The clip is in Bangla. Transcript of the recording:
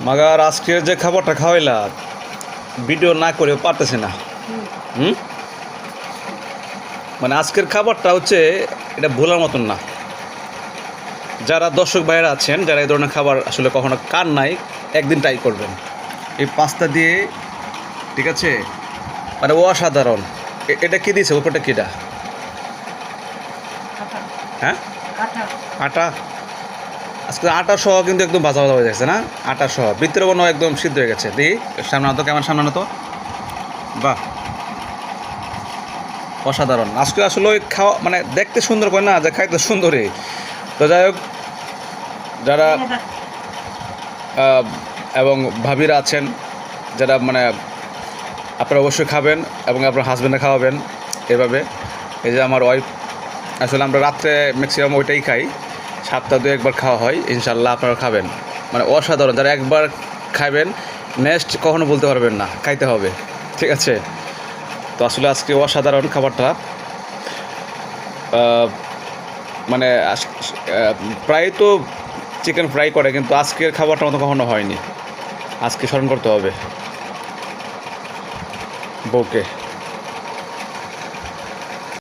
মাগার আজকের যে খাবারটা খাওয়াইলা ভিডিও না করে পারতেছি না। হুম মানে আজকের খাবারটা হচ্ছে এটা ভোলার মতন না। যারা দর্শক ভাইয়েরা আছেন যারা এই ধরনের খাবার আসলে কখনো কার নাই, একদিন ট্রাই করবেন। এই পাস্তা দিয়ে, ঠিক আছে, মানে অসাধারণ। এটা কি দিয়েছে উপরটা কিটা? হ্যাঁ, আটা। আজকে আটা সহ কিন্তু একদম ভাজা ভাজা হয়ে যাচ্ছে না, আটা সহ ভিতরে মনে হয় একদম সিদ্ধ হয়ে গেছে। দেখি সামনে আনো তো, কেমন সামনে আনো তো। বাহ, অসাধারণ। আজকে আসলে ওই খাওয়া মানে দেখতে সুন্দর করে না, যে খাইতে সুন্দরই। তো যাই হোক, যারা এবং ভাবিরা আছেন যারা মানে আপনারা অবশ্যই খাবেন এবং আপনার হাজব্যান্ডে খাওয়াবেন এভাবে। এই যে আমার ওয়াইফ, আসলে আমরা রাত্রে ম্যাক্সিমাম ওইটাই খাই, সপ্তাহে 2-1 বার খাওয়া হয়। ইনশাল্লাহ আপনারা খাবেন, মানে অসাধারণ। যারা একবার খাবেন নেক্সট কখনো বলতে পারবেন না, খাইতে হবে, ঠিক আছে। তো আসলে আজকে অসাধারণ খাবারটা। মানে প্রায় তো চিকেন ফ্রাই করে, কিন্তু আজকের খাবারটা মতো কখনো হয়নি। আজকে স্মরণ করতে হবে বউকে।